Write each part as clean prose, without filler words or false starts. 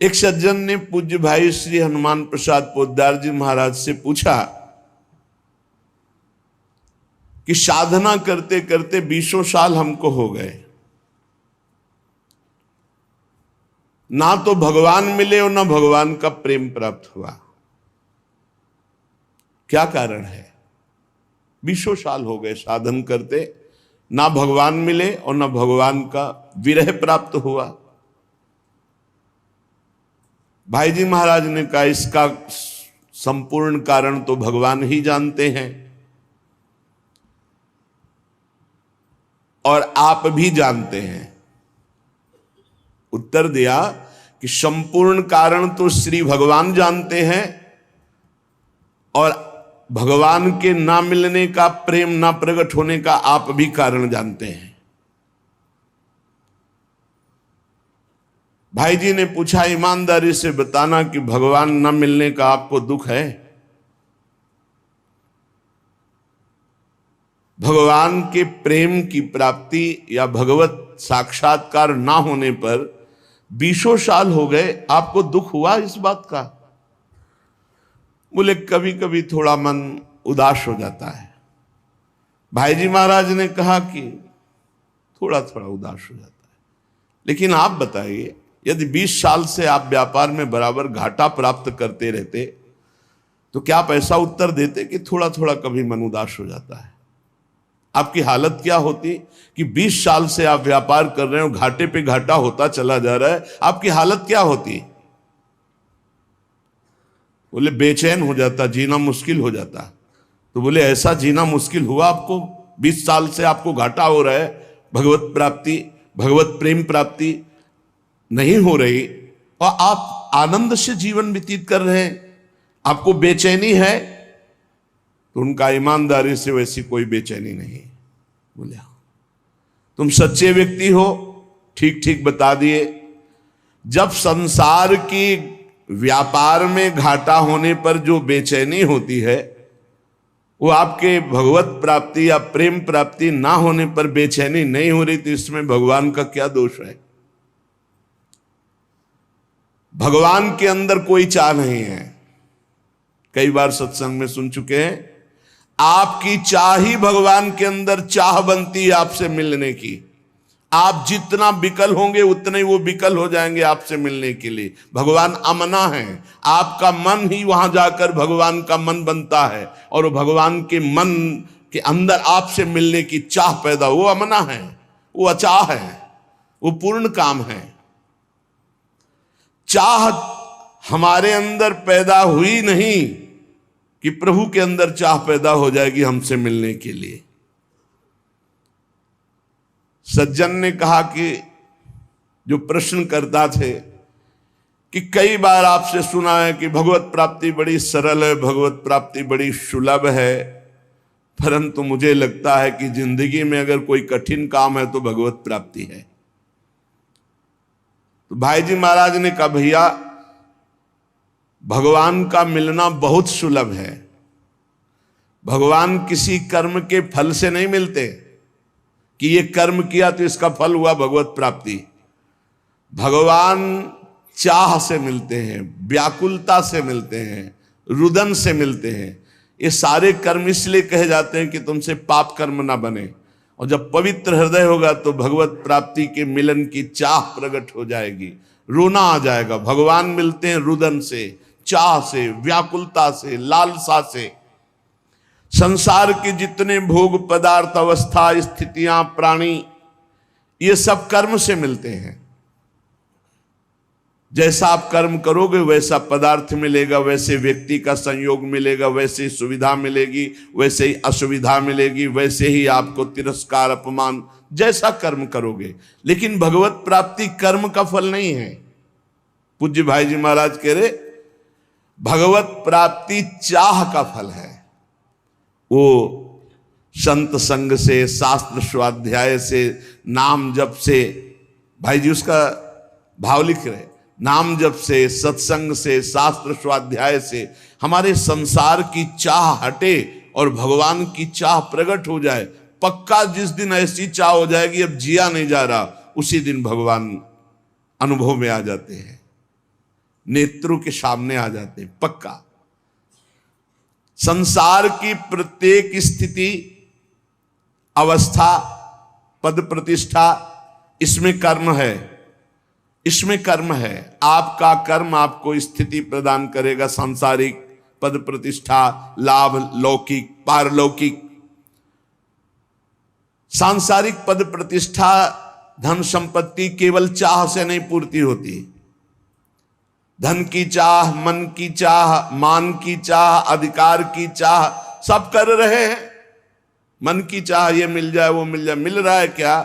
एक सज्जन ने पूज्य भाई श्री हनुमान प्रसाद पोद्दार जी महाराज से पूछा कि साधना करते करते 20 साल हमको हो गए, ना तो भगवान मिले और ना भगवान का प्रेम प्राप्त हुआ, क्या कारण है? 20 साल हो गए साधन करते, ना भगवान मिले और ना भगवान का विरह प्राप्त हुआ। भाई जी महाराज ने कहा इसका संपूर्ण कारण तो भगवान ही जानते हैं और आप भी जानते हैं। उत्तर दिया कि संपूर्ण कारण तो श्री भगवान जानते हैं और भगवान के ना मिलने का, प्रेम ना प्रकट होने का आप भी कारण जानते हैं। भाई जी ने पूछा ईमानदारी से बताना कि भगवान ना मिलने का आपको दुख है? भगवान के प्रेम की प्राप्ति या भगवत साक्षात्कार ना होने पर 20 साल हो गए, आपको दुख हुआ इस बात का? बोले कभी कभी थोड़ा मन उदास हो जाता है। भाई जी महाराज ने कहा कि थोड़ा थोड़ा उदास हो जाता है, लेकिन आप बताइए यदि 20 साल से आप व्यापार में बराबर घाटा प्राप्त करते रहते तो क्या आप ऐसा उत्तर देते कि थोड़ा थोड़ा कभी मन उदास हो जाता है? आपकी हालत क्या होती कि 20 साल से आप व्यापार कर रहे हो, घाटे पे घाटा होता चला जा रहा है, आपकी हालत क्या होती? बोले बेचैन हो जाता, जीना मुश्किल हो जाता। तो बोले ऐसा जीना मुश्किल हुआ आपको? 20 साल से आपको घाटा हो रहा है, भगवत प्राप्ति, भगवत प्रेम प्राप्ति नहीं हो रही और आप आनंद से जीवन व्यतीत कर रहे हैं, आपको बेचैनी है? तो उनका ईमानदारी से वैसी कोई बेचैनी नहीं। बोले तुम सच्चे व्यक्ति हो, ठीक ठीक बता दिए। जब संसार की व्यापार में घाटा होने पर जो बेचैनी होती है वो आपके भगवत प्राप्ति या प्रेम प्राप्ति ना होने पर बेचैनी नहीं हो रही, तो इसमें भगवान का क्या दोष है? भगवान के अंदर कोई चाह नहीं है। कई बार सत्संग में सुन चुके हैं, आपकी चाह ही भगवान के अंदर चाह बनती है आपसे मिलने की। आप जितना विकल होंगे उतने ही वो विकल हो जाएंगे आपसे मिलने के लिए। भगवान अमना है, आपका मन ही वहां जाकर भगवान का मन बनता है और भगवान के मन के अंदर आपसे मिलने की चाह पैदा, वो अमना है, वो अचाह है, वो पूर्ण काम है। चाह हमारे अंदर पैदा हुई नहीं कि प्रभु के अंदर चाह पैदा हो जाएगी हमसे मिलने के लिए। सज्जन ने कहा कि जो प्रश्न करता थे कि कई बार आपसे सुना है कि भगवत प्राप्ति बड़ी सरल है, भगवत प्राप्ति बड़ी सुलभ है, परंतु मुझे लगता है कि जिंदगी में अगर कोई कठिन काम है तो भगवत प्राप्ति है। तो भाई जी महाराज ने कहा भैया भगवान का मिलना बहुत सुलभ है। भगवान किसी कर्म के फल से नहीं मिलते कि ये कर्म किया तो इसका फल हुआ भगवत प्राप्ति। भगवान चाह से मिलते हैं, व्याकुलता से मिलते हैं, रुदन से मिलते हैं। ये सारे कर्म इसलिए कहे जाते हैं कि तुमसे पाप कर्म ना बने, और जब पवित्र हृदय होगा तो भगवत प्राप्ति के मिलन की चाह प्रकट हो जाएगी, रोना आ जाएगा। भगवान मिलते हैं रुदन से, चाह से, व्याकुलता से, लालसा से। संसार के जितने भोग पदार्थ, अवस्था, स्थितियां, प्राणी, ये सब कर्म से मिलते हैं। जैसा आप कर्म करोगे वैसा पदार्थ मिलेगा, वैसे व्यक्ति का संयोग मिलेगा, वैसे सुविधा मिलेगी, वैसे ही असुविधा मिलेगी, वैसे ही आपको तिरस्कार, अपमान, जैसा कर्म करोगे। लेकिन भगवत प्राप्ति कर्म का फल नहीं है। पूज्य भाई जी महाराज कह रहे भगवत प्राप्ति चाह का फल है। वो संत संग से, शास्त्र स्वाध्याय से, नाम जप से, भाई जी उसका भाव लिख रहे, नाम जप से, सत्संग से, शास्त्र स्वाध्याय से हमारे संसार की चाह हटे और भगवान की चाह प्रकट हो जाए। पक्का जिस दिन ऐसी चाह हो जाएगी अब जिया नहीं जा रहा, उसी दिन भगवान अनुभव में आ जाते हैं। नेत्रों के सामने आ जाते हैं, पक्का। संसार की प्रत्येक स्थिति, अवस्था, पद प्रतिष्ठा, इसमें कर्म है, इसमें कर्म है। आपका कर्म आपको स्थिति प्रदान करेगा, सांसारिक पद प्रतिष्ठा, लाभ, लौकिक, पारलौकिक। सांसारिक पद प्रतिष्ठा, धन संपत्ति केवल चाह से नहीं पूर्ति होती। धन की चाह, मन की चाह, मान की चाह, अधिकार की चाह, सब कर रहे हैं। मन की चाह, ये मिल जाए वो मिल जाए, मिल रहा है क्या?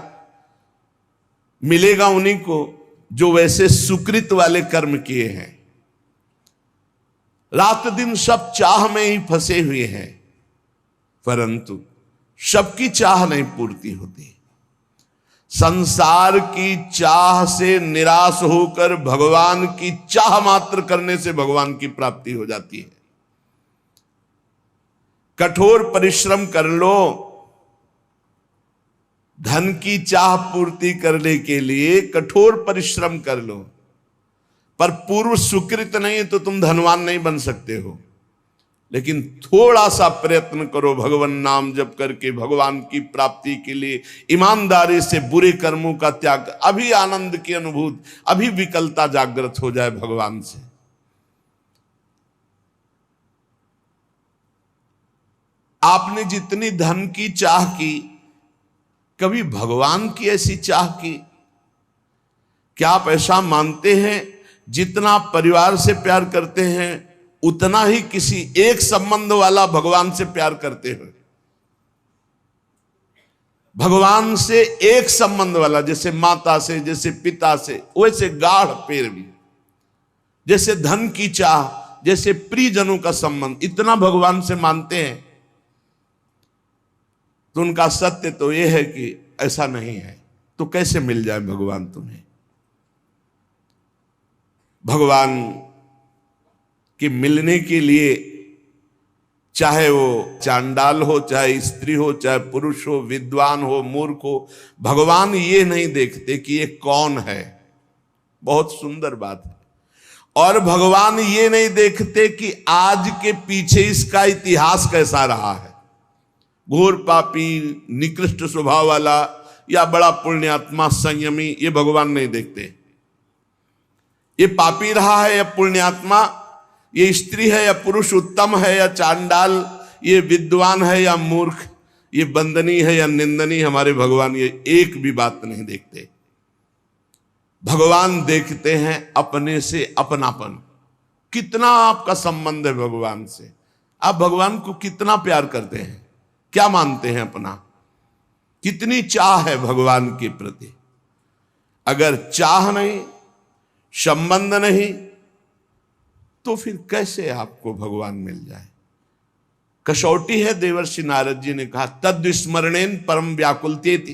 मिलेगा उन्हीं को जो वैसे सुकृत वाले कर्म किए हैं। रात दिन सब चाह में ही फंसे हुए हैं, परंतु सबकी चाह नहीं पूर्ति होती। संसार की चाह से निराश होकर भगवान की चाह मात्र करने से भगवान की प्राप्ति हो जाती है। कठोर परिश्रम कर लो धन की चाह पूर्ति करने के लिए, कठोर परिश्रम कर लो, पर पूर्व सुकृत नहीं तो तुम धनवान नहीं बन सकते हो। लेकिन थोड़ा सा प्रयत्न करो भगवान नाम जप करके भगवान की प्राप्ति के लिए, ईमानदारी से बुरे कर्मों का त्याग, अभी आनंद की अनुभूति, अभी विकलता जागृत हो जाए भगवान से। आपने जितनी धन की चाह की, कभी भगवान की ऐसी चाह की? क्या आप ऐसा मानते हैं जितना परिवार से प्यार करते हैं उतना ही किसी एक संबंध वाला भगवान से प्यार करते हैं? भगवान से एक संबंध वाला, जैसे माता से, जैसे पिता से, वैसे गाढ़ प्रेम भी, जैसे धन की चाह, जैसे प्रियजनों का संबंध, इतना भगवान से मानते हैं। तो उनका सत्य तो यह है कि ऐसा नहीं है। तो कैसे मिल जाए भगवान तुम्हें? भगवान के मिलने के लिए, चाहे वो चांडाल हो, चाहे स्त्री हो, चाहे पुरुष हो, विद्वान हो, मूर्ख हो, भगवान ये नहीं देखते कि ये कौन है। बहुत सुंदर बात है। और भगवान ये नहीं देखते कि आज के पीछे इसका इतिहास कैसा रहा है। घोर पापी, निकृष्ट स्वभाव वाला या बड़ा पुण्यात्मा, संयमी, ये भगवान नहीं देखते। ये पापी रहा है या पुण्यात्मा, ये स्त्री है या पुरुष उत्तम है या चांडाल, ये विद्वान है या मूर्ख, ये वंदनीय है या निंदनीय, हमारे भगवान ये एक भी बात नहीं देखते। भगवान देखते हैं अपने से अपनापन। कितना आपका संबंध है भगवान से? आप भगवान को कितना प्यार करते हैं? क्या मानते हैं अपना? कितनी चाह है भगवान के प्रति? अगर चाह नहीं, संबंध नहीं, तो फिर कैसे आपको भगवान मिल जाए? कसौटी है। देवर्षि नारद जी ने कहा, तद विस्मरणेन परम व्याकुलतेति।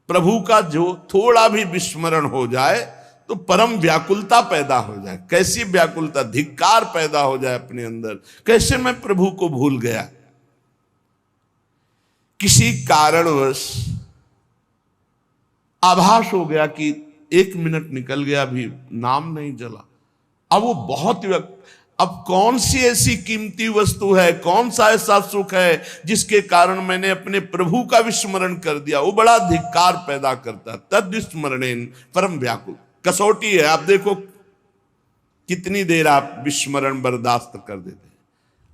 प्रभु का जो थोड़ा भी विस्मरण हो जाए तो परम व्याकुलता पैदा हो जाए। कैसी व्याकुलता? धिक्कार पैदा हो जाए अपने अंदर। कैसे मैं प्रभु को भूल गया? किसी कारणवश आभास हो गया कि 1 मिनट निकल गया, भी नाम नहीं जला। अब वो बहुत, अब कौन सी ऐसी कीमती वस्तु है, कौन सा ऐसा सुख है जिसके कारण मैंने अपने प्रभु का विस्मरण कर दिया? वो बड़ा धिक्कार पैदा करता। तद विस्मरणेन परम व्याकुल। कसौटी है। आप देखो कितनी देर आप विस्मरण बर्दाश्त कर देते हैं।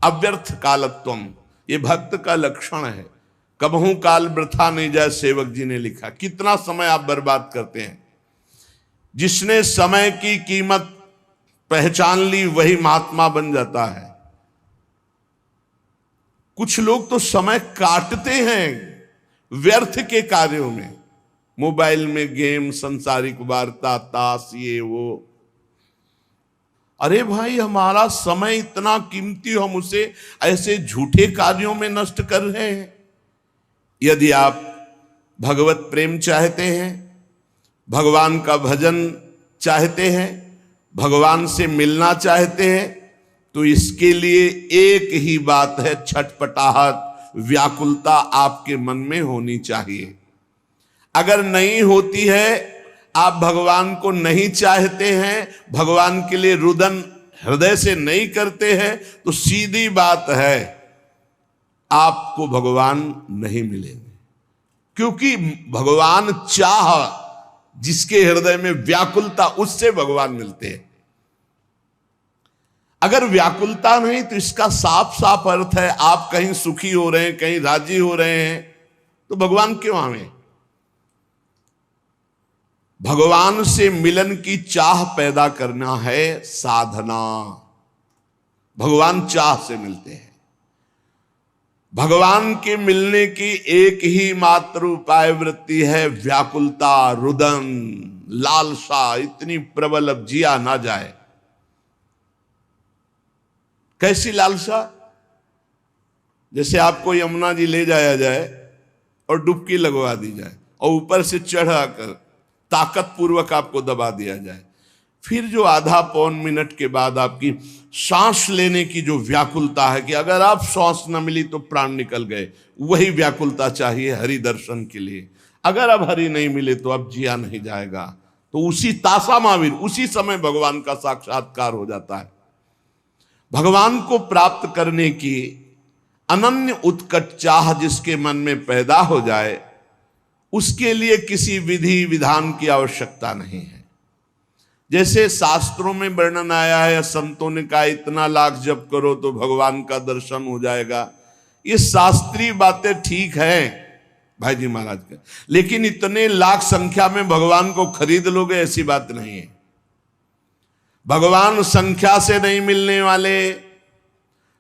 अव्यर्थ कालत्वम, ये भक्त का लक्षण है। कबहू काल वृथा नहीं जाए, सेवक जी ने लिखा। कितना समय आप बर्बाद करते हैं। जिसने समय की कीमत पहचान ली वही महात्मा बन जाता है। कुछ लोग तो समय काटते हैं व्यर्थ के कार्यों में, मोबाइल में गेम, संसारिक वार्ता, ताश, ये वो। अरे भाई, हमारा समय इतना कीमती, हम उसे ऐसे झूठे कार्यों में नष्ट कर रहे हैं। यदि आप भगवत प्रेम चाहते हैं, भगवान का भजन चाहते हैं, भगवान से मिलना चाहते हैं, तो इसके लिए एक ही बात है, छटपटाहट, व्याकुलता आपके मन में होनी चाहिए। अगर नहीं होती है, आप भगवान को नहीं चाहते हैं, भगवान के लिए रुदन हृदय से नहीं करते हैं, तो सीधी बात है आपको भगवान नहीं मिलेंगे। क्योंकि भगवान चाह, जिसके हृदय में व्याकुलता, उससे भगवान मिलते हैं। अगर व्याकुलता नहीं तो इसका साफ साफ अर्थ है आप कहीं सुखी हो रहे हैं, कहीं राजी हो रहे हैं, तो भगवान क्यों आवे? भगवान से मिलन की चाह पैदा करना है साधना। भगवान चाह से मिलते हैं। भगवान के मिलने की एक ही मात्र उपाय वृत्ति है व्याकुलता, रुदन, लालसा इतनी प्रबल अब जिया ना जाए। कैसी लालसा? जैसे आपको यमुना जी ले जाया जाए और डुबकी लगवा दी जाए और ऊपर से चढ़ाकर ताकत पूर्वक आपको दबा दिया जाए, फिर जो आधा पौन मिनट के बाद आपकी सांस लेने की जो व्याकुलता है कि अगर आप सांस न मिली तो प्राण निकल गए, वही व्याकुलता चाहिए हरि दर्शन के लिए। अगर अब हरि नहीं मिले तो अब जिया नहीं जाएगा। तो उसी तासा महावीर, उसी समय भगवान का साक्षात्कार हो जाता है। भगवान को प्राप्त करने की अनन्य उत्कट चाह जिसके मन में पैदा हो जाए, उसके लिए किसी विधि विधान की आवश्यकता नहीं है। जैसे शास्त्रों में वर्णन आया है, संतों ने कहा इतना लाख जप करो तो भगवान का दर्शन हो जाएगा। ये शास्त्रीय बातें ठीक है भाई जी महाराज के, लेकिन इतने लाख संख्या में भगवान को खरीद लोगे, ऐसी बात नहीं है। भगवान संख्या से नहीं मिलने वाले,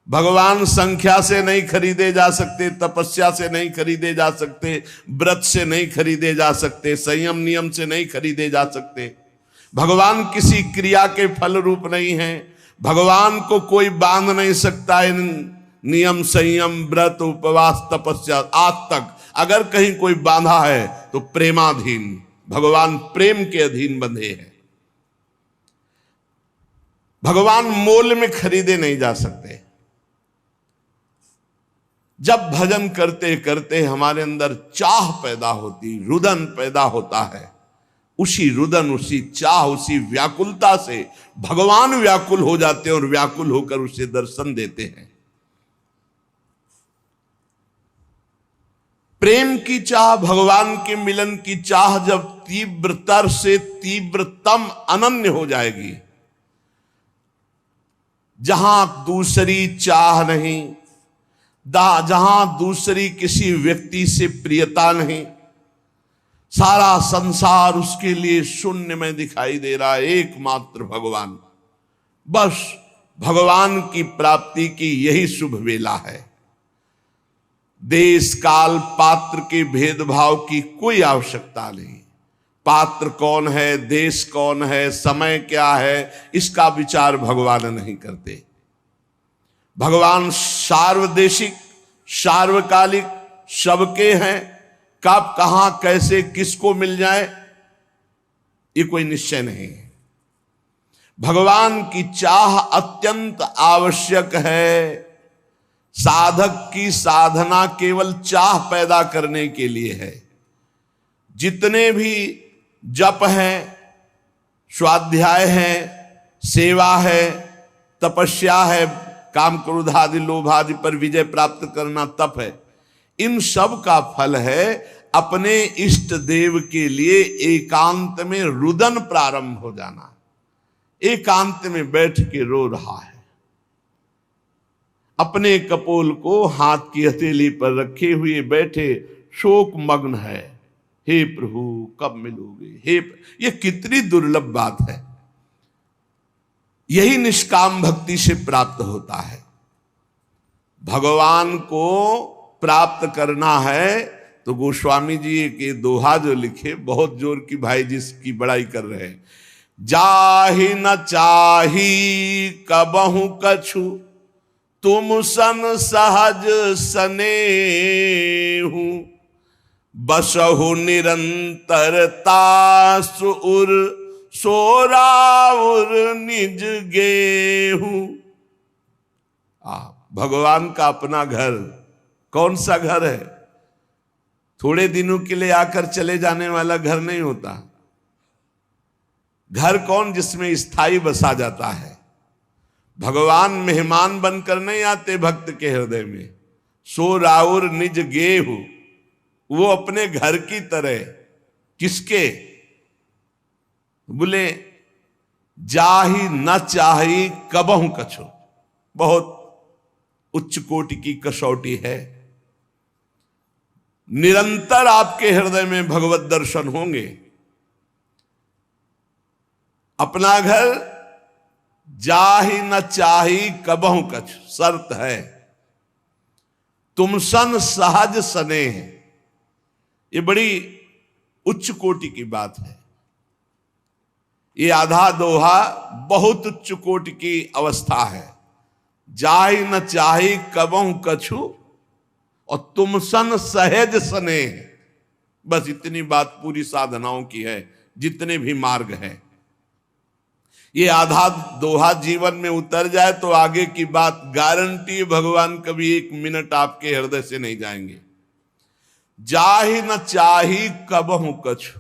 भगवान संख्या से नहीं खरीदे जा सकते, तपस्या से नहीं खरीदे जा सकते, व्रत से नहीं खरीदे जा सकते, संयम नियम से नहीं खरीदे जा सकते। भगवान किसी क्रिया के फल रूप नहीं है। भगवान को कोई बांध नहीं सकता इन नियम, संयम, व्रत, उपवास, तपस्या। आज तक अगर कहीं कोई बांधा है तो प्रेमाधीन, भगवान प्रेम के अधीन बंधे हैं। भगवान मोल में खरीदे नहीं जा सकते। जब भजन करते करते हमारे अंदर चाह पैदा होती, रुदन पैदा होता है, उसी रुदन, उसी चाह, उसी व्याकुलता से भगवान व्याकुल हो जाते हैं और व्याकुल होकर उसे दर्शन देते हैं। प्रेम की चाह, भगवान के मिलन की चाह जब तीव्रतर से तीव्रतम अनन्य हो जाएगी, जहां दूसरी चाह नहीं, जहां दूसरी किसी व्यक्ति से प्रियता नहीं, सारा संसार उसके लिए शून्य में दिखाई दे रहा है, एकमात्र भगवान। बस भगवान की प्राप्ति की यही शुभ वेला है। देश काल पात्र के भेदभाव की कोई आवश्यकता नहीं। पात्र कौन है, देश कौन है, समय क्या है, इसका विचार भगवान नहीं करते। भगवान सार्वदेशिक, सार्वकालिक, सबके हैं। कब, कहां, कैसे, किसको मिल जाए, ये कोई निश्चय नहीं है। भगवान की चाह अत्यंत आवश्यक है। साधक की साधना केवल चाह पैदा करने के लिए है। जितने भी जप है, स्वाध्याय है, सेवा है, तपस्या है, काम क्रोध आदि लोभ आदि पर विजय प्राप्त करना तप है, इन सब का फल है अपने इष्ट देव के लिए एकांत में रुदन प्रारंभ हो जाना। एकांत में बैठ के रो रहा है, अपने कपोल को हाथ की हथेली पर रखे हुए बैठे शोक मग्न है। हे प्रभु कब मिलोगे, हे ये कितनी दुर्लभ बात है। यही निष्काम भक्ति से प्राप्त होता है। भगवान को प्राप्त करना है तो गोस्वामी जी के दोहा जो लिखे, बहुत जोर की भाई जिसकी बड़ाई कर रहे हैं। जाहि न चाही कबहु कछु, तुम सन सहज सनेहु, बसहु निरंतरता सुर सोराउर निज गेहू। भगवान का अपना घर कौन सा घर है? थोड़े दिनों के लिए आकर चले जाने वाला घर नहीं होता। घर कौन जिसमें स्थायी बसा जाता है। भगवान मेहमान बनकर नहीं आते भक्त के हृदय में। सो राउर निज गेहु, वो अपने घर की तरह। किसके? बोले जाही न चाही कबहू कछु। बहुत उच्च कोटि की कसौटी है। निरंतर आपके हृदय में भगवत दर्शन होंगे। अपना घर जाही न चाही कबहू कछु, शर्त है। तुम सन सहज स्नेह, ये बड़ी उच्च कोटि की बात है। ये आधा दोहा बहुत उच्च कोटि की अवस्था है। जाही न चाही कबहू कछु और तुम सन सहज स्नेह। बस इतनी बात पूरी साधनाओं की है, जितने भी मार्ग हैं। ये आधा दोहा जीवन में उतर जाए तो आगे की बात गारंटी, भगवान कभी एक मिनट आपके हृदय से नहीं जाएंगे। जाही न चाही कबहू कछु,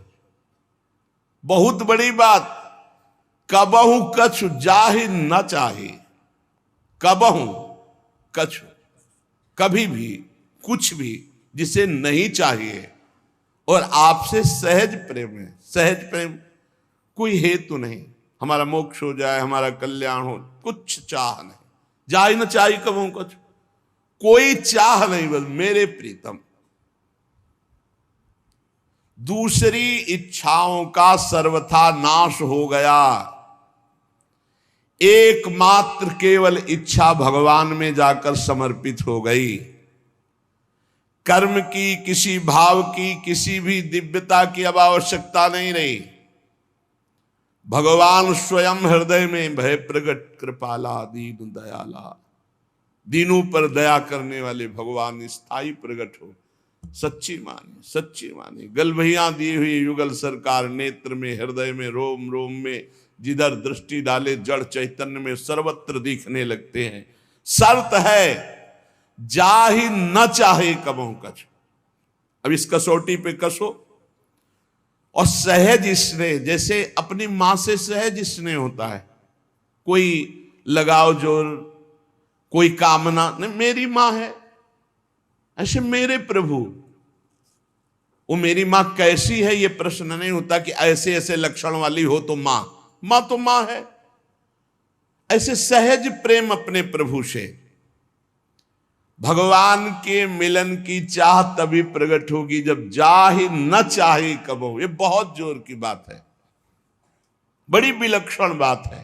बहुत बड़ी बात। कबहू कछु जाही न चाही, कबहू कछु, कभी भी कुछ भी जिसे नहीं चाहिए और आपसे सहज प्रेम है। सहज प्रेम, कोई हेतु नहीं, हमारा मोक्ष हो जाए, हमारा कल्याण हो, कुछ चाह नहीं। जाही न चाही कबहू कछु, कोई चाह नहीं, बस मेरे प्रीतम। दूसरी इच्छाओं का सर्वथा नाश हो गया। एकमात्र केवल इच्छा भगवान में जाकर समर्पित हो गई। कर्म की, किसी भाव की, किसी भी दिव्यता की अब आवश्यकता नहीं रही। भगवान स्वयं हृदय में भय प्रगट कृपाला दीन दयाला। दीनों पर दया करने वाले भगवान स्थायी प्रगट हो। सच्ची माने, सच्ची माने। गलभैया दी हुई युगल सरकार नेत्र में, हृदय में, रोम रोम में, जिधर दृष्टि डाले जड़ चैतन्य में सर्वत्र दिखने लगते हैं। शर्त है जाही न चाहे कबहू कछु। अब इस कसौटी पे कसो। और सहज स्नेह, जैसे अपनी मां से सहज स्नेह होता है। कोई लगाव जोर, कोई कामना नहीं, मेरी मां है। ऐसे मेरे प्रभु, वो मेरी मां कैसी है ये प्रश्न नहीं होता कि ऐसे ऐसे लक्षण वाली हो तो मां। मां तो मां है। ऐसे सहज प्रेम अपने प्रभु से। भगवान के मिलन की चाह तभी प्रकट होगी जब जाहि न चाहे कबहू। ये बहुत जोर की बात है, बड़ी विलक्षण बात है।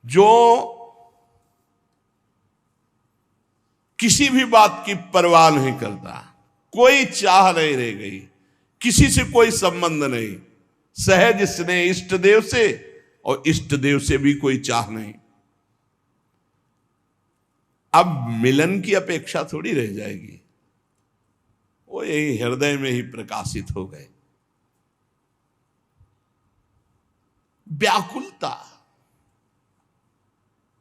जो किसी भी बात की परवाह नहीं करता, कोई चाह नहीं रह गई, किसी से कोई संबंध नहीं, सहज स्नेह इष्ट देव से, और इष्ट देव से भी कोई चाह नहीं। अब मिलन की अपेक्षा थोड़ी रह जाएगी, वो यही हृदय में ही प्रकाशित हो गए। व्याकुलता,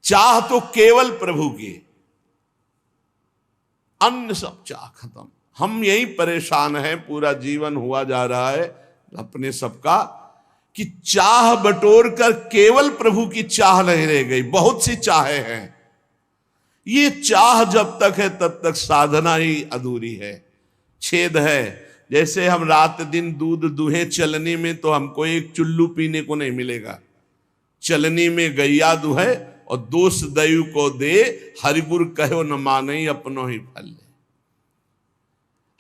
चाह तो केवल प्रभु की, अन्य सब चाह खत्म। हम यही परेशान हैं, पूरा जीवन हुआ जा रहा है अपने सबका कि चाह बटोर कर केवल प्रभु की चाह नहीं रह गई, बहुत सी चाहें हैं। ये चाह जब तक है तब तक साधना ही अधूरी है, छेद है। जैसे हम रात दिन दूध दुहे चलनी में, तो हमको एक चुल्लू पीने को नहीं मिलेगा। चलनी में गैया दुहे और दोष दयु को दे, हरिगुरु कहो न माने अपनो ही फल ले।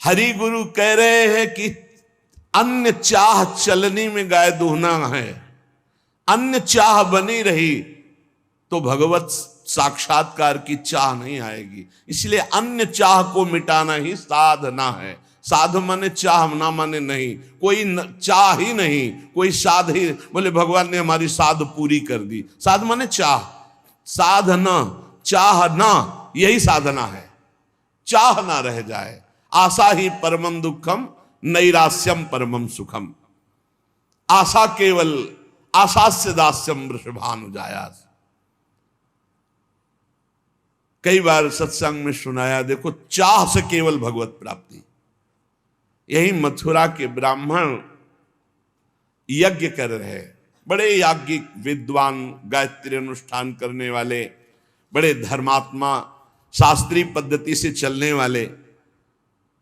हरि गुरु कह रहे हैं कि अन्य चाह चलनी में गाय दुहना है, अन्य चाह बनी रही तो भगवत साक्षात्कार की चाह नहीं आएगी। इसलिए अन्य चाह को मिटाना ही साधना है। साध माने चाह, ना माने नहीं, कोई चाह ही नहीं, कोई साध ही। बोले भगवान ने हमारी साध पूरी कर दी। साध माने चाह, साधना, चाहना, यही साधना है। चाह ना रह जाए। आशा ही परमम दुखम, नैरास्यम परमम सुखम। आशा केवल, आशास्य दास्यम वृषभानुजायास। कई बार सत्संग में सुनाया, देखो चाह से केवल भगवत प्राप्ति। यही मथुरा के ब्राह्मण यज्ञ कर रहे, बड़े याज्ञिक विद्वान, गायत्री अनुष्ठान करने वाले, बड़े धर्मात्मा, शास्त्रीय पद्धति से चलने वाले,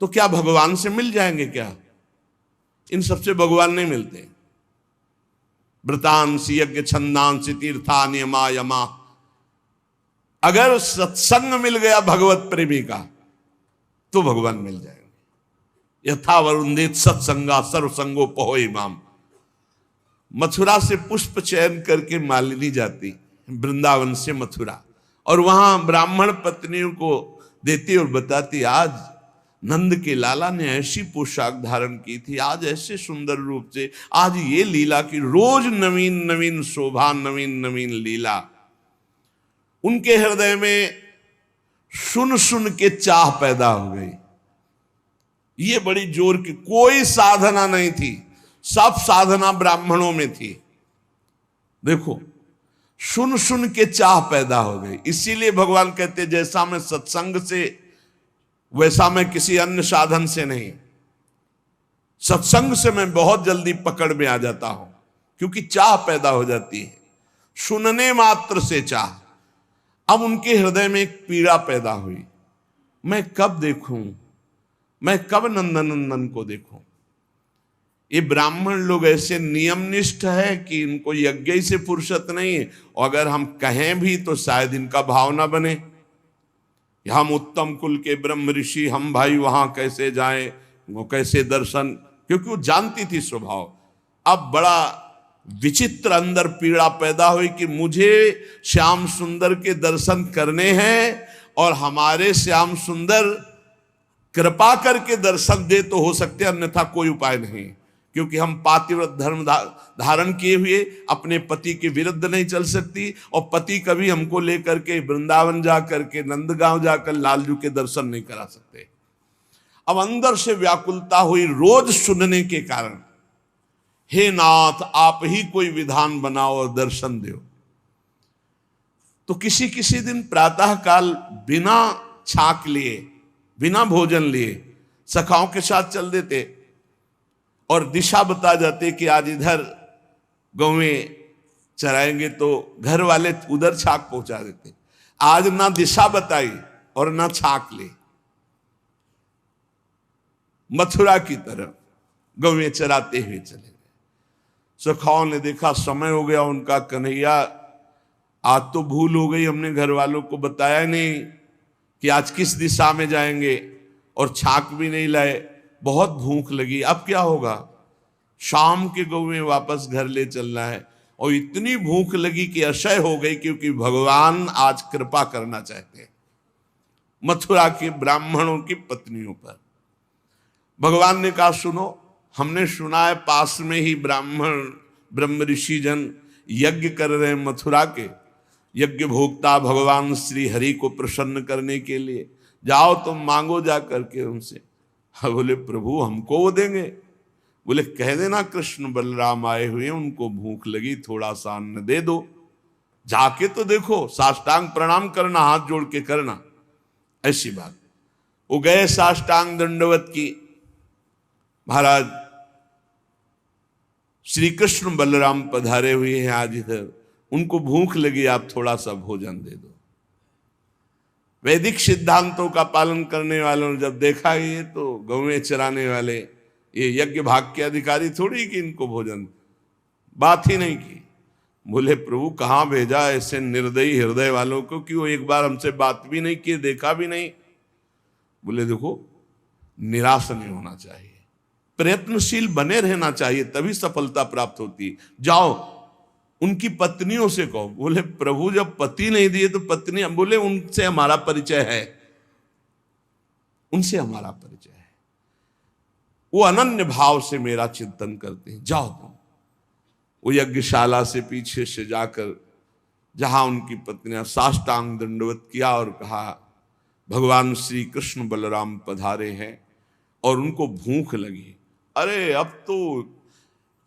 तो क्या भगवान से मिल जाएंगे क्या? इन सबसे भगवान नहीं मिलते। व्रतांसि यज्ञ छंदांसि तीर्था नियमा यमा। अगर सत्संग मिल गया भगवत प्रेमी का तो भगवान मिल जाएंगे। यथा वरुंदित सत्संगा सर्वसंगो पहो इमाम। मथुरा से पुष्प चयन करके मालिनी जाती वृंदावन से मथुरा, और वहां ब्राह्मण पत्नियों को देती और बताती, आज नंद के लाला ने ऐसी पोशाक धारण की थी, आज ऐसे सुंदर रूप से, आज ये लीला की, रोज नवीन नवीन शोभा, नवीन नवीन लीला। उनके हृदय में सुन सुन के चाह पैदा हो गई। ये बड़ी जोर की, कोई साधना नहीं थी, सब साधना ब्राह्मणों में थी। देखो, सुन सुन के चाह पैदा हो गई। इसीलिए भगवान कहते, जैसा मैं सत्संग से वैसा मैं किसी अन्य साधन से नहीं। सत्संग से मैं बहुत जल्दी पकड़ में आ जाता हूं, क्योंकि चाह पैदा हो जाती है, सुनने मात्र से चाह। अब उनके हृदय में एक पीड़ा पैदा हुई, मैं कब देखूं, मैं कब नंदनंदन को देखूं। ये ब्राह्मण लोग ऐसे नियमनिष्ठ है कि इनको यज्ञ से फुर्सत नहीं है, और अगर हम कहें भी तो शायद इनका भाव ना बने। हम उत्तम कुल के ब्रह्म ऋषि, हम भाई वहां कैसे जाएं, वो कैसे दर्शन, क्योंकि वो जानती थी स्वभाव। अब बड़ा विचित्र अंदर पीड़ा पैदा हुई कि मुझे श्याम सुंदर के दर्शन करने हैं, और हमारे श्याम सुंदर कृपा करके दर्शन दे तो हो सकते, अन्यथा कोई उपाय नहीं, क्योंकि हम पातिव्रत धर्म धारण किए हुए अपने पति के विरुद्ध नहीं चल सकती, और पति कभी हमको लेकर के वृंदावन जा करके, नंदगांव जाकर लालजू के दर्शन नहीं करा सकते। अब अंदर से व्याकुलता हुई रोज सुनने के कारण, हे नाथ आप ही कोई विधान बनाओ और दर्शन दो। तो किसी किसी दिन प्रातः काल बिना छाक लिए, बिना भोजन लिए सखाओं के साथ चल देते और दिशा बता जाते कि आज इधर गौवें चराएंगे, तो घर वाले उधर छाक पहुंचा देते। आज ना दिशा बताई और ना छाक ली, मथुरा की तरफ गौवें चराते हुए चले गए। सखाओं ने देखा समय हो गया उनका, कन्हैया आज तो भूल हो गई, हमने घर वालों को बताया नहीं कि आज किस दिशा में जाएंगे, और छाक भी नहीं लाए, बहुत भूख लगी, अब क्या होगा, शाम के गौवें वापस घर ले चलना है। और इतनी भूख लगी कि असह्य हो गई, क्योंकि भगवान आज कृपा करना चाहते हैं मथुरा के ब्राह्मणों की पत्नियों पर। भगवान ने कहा, सुनो, हमने सुना है पास में ही ब्राह्मण ब्रह्म ऋषि जन यज्ञ कर रहे हैं मथुरा के, यज्ञ भोक्ता भगवान श्री हरि को प्रसन्न करने के लिए, जाओ तुम मांगो जा करके उनसे। बोले प्रभु हमको वो देंगे? बोले कह देना कृष्ण बलराम आए हुए, उनको भूख लगी, थोड़ा सा अन्न दे दो, जाके तो देखो, साष्टांग प्रणाम करना, हाथ जोड़ के करना। ऐसी बात। वो गए साष्टांग दंडवत की, महाराज श्री कृष्ण बलराम पधारे हुए हैं आज इधर, उनको भूख लगी, आप थोड़ा सा भोजन दे दो। वैदिक सिद्धांतों का पालन करने वालों ने जब देखा ये तो गौवें चराने वाले, ये यज्ञ भाग के अधिकारी थोड़ी कि इनको भोजन, बात ही नहीं की। बोले प्रभु कहाँ भेजा ऐसे निर्दयी हृदय वालों को कि वो एक बार हमसे बात भी नहीं की, देखा भी नहीं। बोले देखो, निराश नहीं होना चाहिए, प्रयत्नशील बने रहना चाहिए, तभी सफलता प्राप्त होती। जाओ उनकी पत्नियों से कहो। बोले प्रभु जब पति नहीं दिए तो पत्नी, बोले उनसे हमारा परिचय है, उनसे हमारा परिचय है, वो अनन्य भाव से मेरा चिंतन करते हैं, जाओ तुम। वो यज्ञशाला से पीछे से जाकर जहां उनकी पत्नियां साष्टांग दंडवत किया और कहा भगवान श्री कृष्ण बलराम पधारे हैं, और उनको भूख लगी। अरे अब तो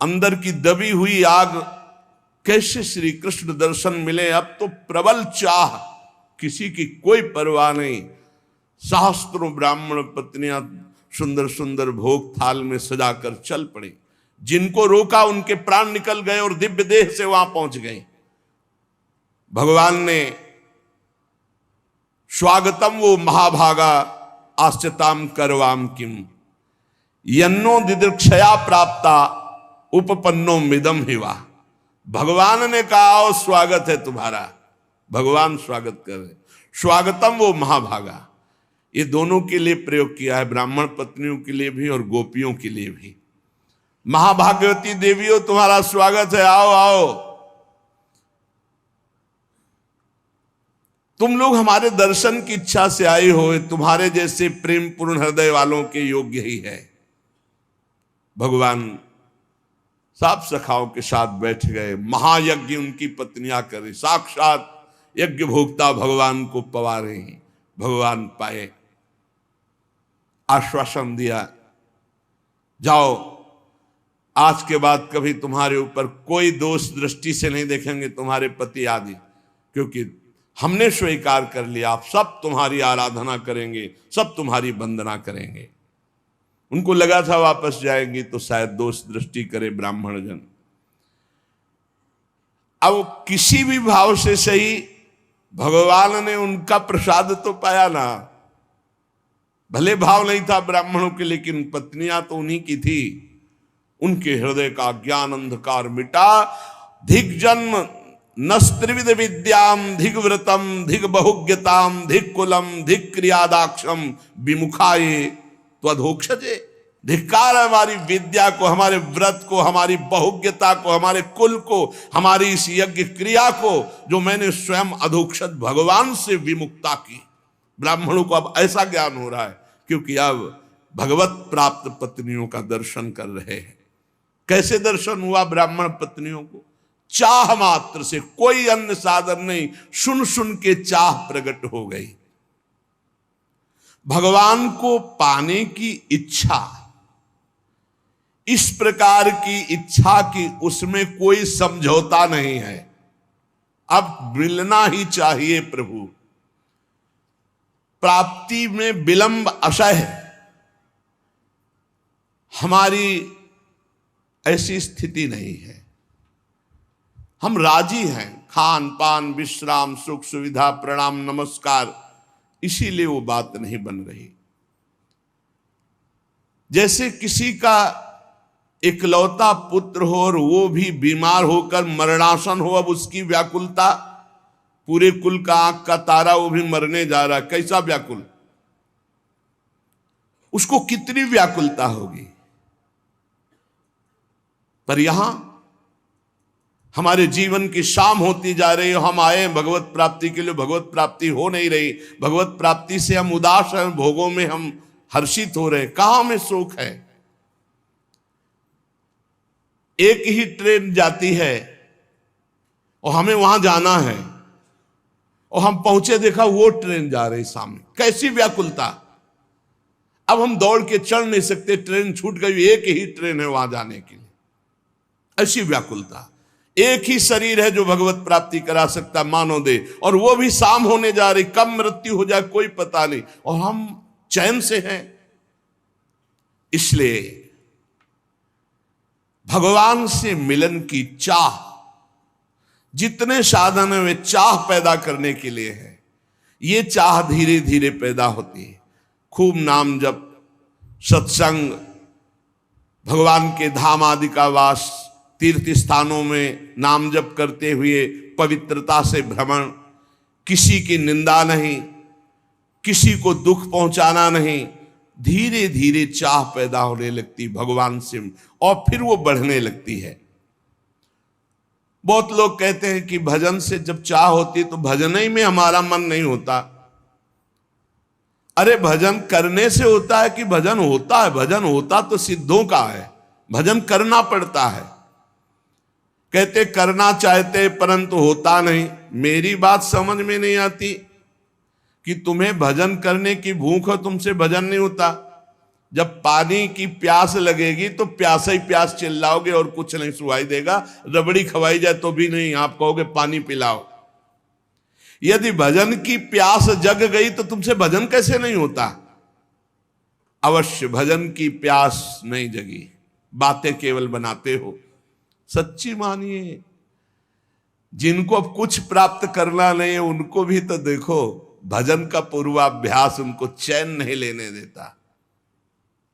अंदर की दबी हुई आग, कैसे श्री कृष्ण दर्शन मिले, अब तो प्रबल चाह, किसी की कोई परवाह नहीं। सहस्त्रों ब्राह्मण पत्नियां सुंदर सुंदर भोग थाल में सजाकर चल पड़ी। जिनको रोका उनके प्राण निकल गए और दिव्य देह से वहां पहुंच गए। भगवान ने स्वागतम वो महाभागा आश्चताम करवाम किम यन्नो दिदृक्षया प्राप्ता उपपन्नो मिदम हिवा। भगवान ने कहा आओ स्वागत है तुम्हारा, भगवान स्वागत कर रहे। स्वागतम वो महाभागा, ये दोनों के लिए प्रयोग किया है, ब्राह्मण पत्नियों के लिए भी और गोपियों के लिए भी। महाभाग्यवती देवियों तुम्हारा स्वागत है, आओ आओ। तुम लोग हमारे दर्शन की इच्छा से आए हो, तुम्हारे जैसे प्रेम पूर्ण हृदय वालों के योग्य ही है। भगवान सात सखाओं के साथ बैठ गए, महायज्ञ उनकी पत्नियां करे, साक्षात यज्ञ भोक्ता भगवान को पवा रहे हैं। भगवान पाए, आश्वासन दिया जाओ आज के बाद कभी तुम्हारे ऊपर कोई दोष दृष्टि से नहीं देखेंगे तुम्हारे पति आदि, क्योंकि हमने स्वीकार कर लिया, आप सब तुम्हारी आराधना करेंगे, सब तुम्हारी वंदना करेंगे। उनको लगा था वापस जाएंगी तो शायद दोष दृष्टि करे ब्राह्मण जन। अब किसी भी भाव से सही भगवान ने उनका प्रसाद तो पाया ना। भले भाव नहीं था ब्राह्मणों के, लेकिन पत्नियां तो उन्हीं की थी। उनके हृदय का ज्ञान अंधकार मिटा। धिक जन्म नस्त्रिविध विद्याम धिक व्रतम धिक बहुज्ञताम धिक कुलम धिक क्रियादाक्षम विमुखाये त्वधोक्षजे। धिक्कार हमारी विद्या को, हमारे व्रत को, हमारी बहुज्ञता को, हमारे कुल को, हमारी इस यज्ञ क्रिया को जो मैंने स्वयं अधोक्षज भगवान से विमुक्ता की। ब्राह्मणों को अब ऐसा ज्ञान हो रहा है क्योंकि अब भगवत प्राप्त पत्नियों का दर्शन कर रहे हैं। कैसे दर्शन हुआ ब्राह्मण पत्नियों को? चाह मात्र से, कोई अन्य साधन नहीं, सुन सुन के चाह प्रकट हो गई। भगवान को पाने की इच्छा, इस प्रकार की इच्छा की उसमें कोई समझौता नहीं है। अब मिलना ही चाहिए प्रभु। प्राप्ति में विलंब असह्य, हमारी ऐसी स्थिति नहीं है। हम राजी हैं, खान पान विश्राम सुख सुविधा प्रणाम नमस्कार, इसीलिए वो बात नहीं बन रही। जैसे किसी का इकलौता पुत्र हो और वो भी बीमार होकर मरणासन हो, अब उसकी व्याकुलता, पूरे कुल का आंख का तारा वो भी मरने जा रहा है, कैसा व्याकुल, उसको कितनी व्याकुलता होगी। पर यहां हमारे जीवन की शाम होती जा रही है, हम आए भगवत प्राप्ति के लिए, भगवत प्राप्ति हो नहीं रही। भगवत प्राप्ति से हम उदास हैं, भोगों में हम हर्षित हो रहे। कहां में सुख है? एक ही ट्रेन जाती है और हमें वहां जाना है और हम पहुंचे, देखा वो ट्रेन जा रही सामने, कैसी व्याकुलता। अब हम दौड़ के चढ़ नहीं सकते, ट्रेन छूट गई, एक ही ट्रेन है वहां जाने के लिए, ऐसी व्याकुलता। एक ही शरीर है जो भगवत प्राप्ति करा सकता मानव दे, और वो भी शाम होने जा रही, कब मृत्यु हो जाए कोई पता नहीं, और हम चैन से हैं। इसलिए भगवान से मिलन की चाह, जितने साधन है वे चाह पैदा करने के लिए है। ये चाह धीरे धीरे पैदा होती है। खूब नाम जप, सत्संग, भगवान के धाम आदि का वास, तीर्थ स्थानों में नाम जप करते हुए पवित्रता से भ्रमण, किसी की निंदा नहीं, किसी को दुख पहुंचाना नहीं। धीरे धीरे चाह पैदा होने लगती भगवान से, और फिर वो बढ़ने लगती है। बहुत लोग कहते हैं कि भजन से जब चाह होती है तो भजन ही में हमारा मन नहीं होता। अरे भजन करने से होता है कि भजन होता है? भजन होता तो सिद्धों का है, भजन करना पड़ता है। कहते करना चाहते परंतु होता नहीं। मेरी बात समझ में नहीं आती कि तुम्हें भजन करने की भूख हो, तुमसे भजन नहीं होता। जब पानी की प्यास लगेगी तो प्यासा ही प्यास चिल्लाओगे और कुछ नहीं सुनाई देगा। रबड़ी खवाई जाए तो भी नहीं, आप कहोगे पानी पिलाओ। यदि भजन की प्यास जग गई तो तुमसे भजन कैसे नहीं होता? अवश्य भजन की प्यास नहीं जगी, बातें केवल बनाते हो। सच्ची मानिए, जिनको अब कुछ प्राप्त करना नहीं है उनको भी तो देखो, भजन का पूर्वाभ्यास उनको चैन नहीं लेने देता।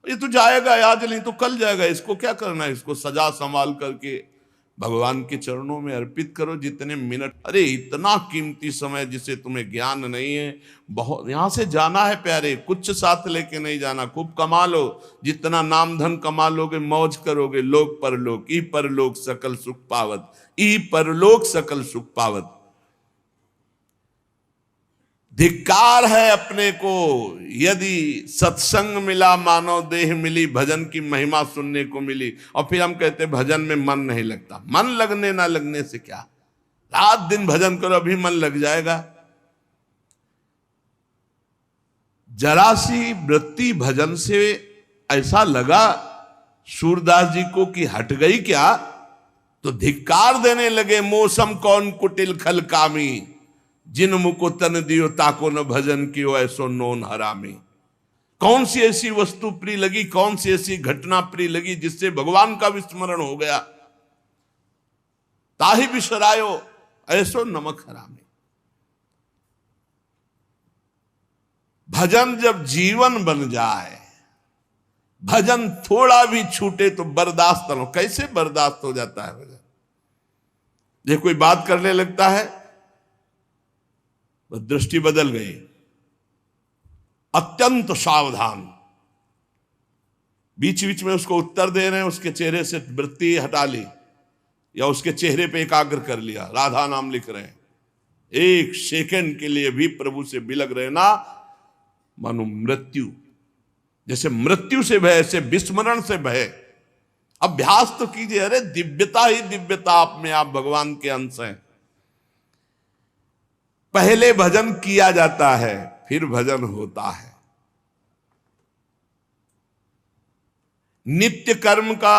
ये तो जाएगा आज, नहीं तो कल जाएगा, इसको क्या करना है, इसको सजा संभाल करके भगवान के चरणों में अर्पित करो। जितने मिनट, अरे इतना कीमती समय जिसे तुम्हें ज्ञान नहीं है, बहुत यहां से जाना है प्यारे, कुछ साथ लेके नहीं जाना। खूब कमा लो, जितना नाम धन कमा लोगे मौज करोगे, लोक परलोक ई परलोक सकल सुख पावत, ई परलोक सकल सुख पावत। धिक्कार है अपने को यदि सत्संग मिला, मानव देह मिली, भजन की महिमा सुनने को मिली, और फिर हम कहते भजन में मन नहीं लगता। मन लगने ना लगने से क्या, रात दिन भजन करो अभी मन लग जाएगा। जरा सी वृत्ति भजन से ऐसा लगा सूरदास जी को कि हट गई क्या, तो धिक्कार देने लगे। मौसम कौन कुटिल खल कामी, जिन मुको तन दियो ताको न भजन कियो ऐसो नोन हरामी। कौन सी ऐसी वस्तु प्रिय लगी, कौन सी ऐसी घटना प्रिय लगी जिससे भगवान का विस्मरण हो गया। ताहि बिसरायो ऐसो नमक हरामी। भजन जब जीवन बन जाए, भजन थोड़ा भी छूटे तो बर्दाश्त न हो। कैसे बर्दाश्त हो जाता है भजन? ये कोई बात करने लगता है, दृष्टि बदल गई, अत्यंत सावधान, बीच बीच में उसको उत्तर दे रहे हैं, उसके चेहरे से वृत्ति हटा ली या उसके चेहरे पे एकाग्र कर लिया, राधा नाम लिख रहे हैं, एक सेकंड के लिए भी प्रभु से बिलग रहे ना, मानो मृत्यु, जैसे मृत्यु से भय, ऐसे विस्मरण से भय। अभ्यास तो कीजिए, अरे दिव्यता ही दिव्यता आप में, आप भगवान के अंश हैं। पहले भजन किया जाता है फिर भजन होता है। नित्य कर्म का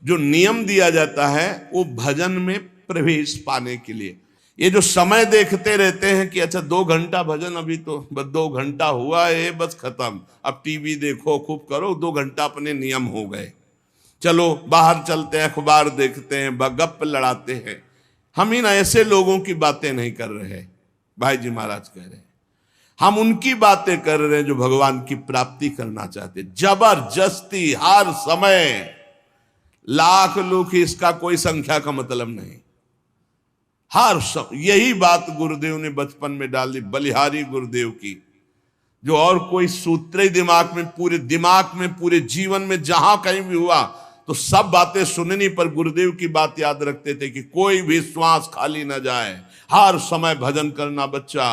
जो नियम दिया जाता है वो भजन में प्रवेश पाने के लिए। ये जो समय देखते रहते हैं कि अच्छा 2 घंटा भजन, अभी तो बस 2 घंटा हुआ है, बस खत्म, अब टीवी देखो खूब करो, 2 घंटा अपने नियम हो गए, चलो बाहर चलते हैं, अखबार देखते हैं, गप्प लड़ाते हैं। हम इन ऐसे लोगों की बातें नहीं कर रहे, भाई जी महाराज कह रहे हैं, हम उनकी बातें कर रहे हैं जो भगवान की प्राप्ति करना चाहते। जबरदस्ती हर समय, लाख लोग, इसका कोई संख्या का मतलब नहीं, हर समय। यही बात गुरुदेव ने बचपन में डाल दी, बलिहारी गुरुदेव की, जो और कोई सूत्र ही दिमाग में पूरे जीवन में जहां कहीं भी हुआ तो सब बातें सुननी, पर गुरुदेव की बात याद रखते थे कि कोई भी श्वास खाली ना जाए, हर समय भजन करना बच्चा।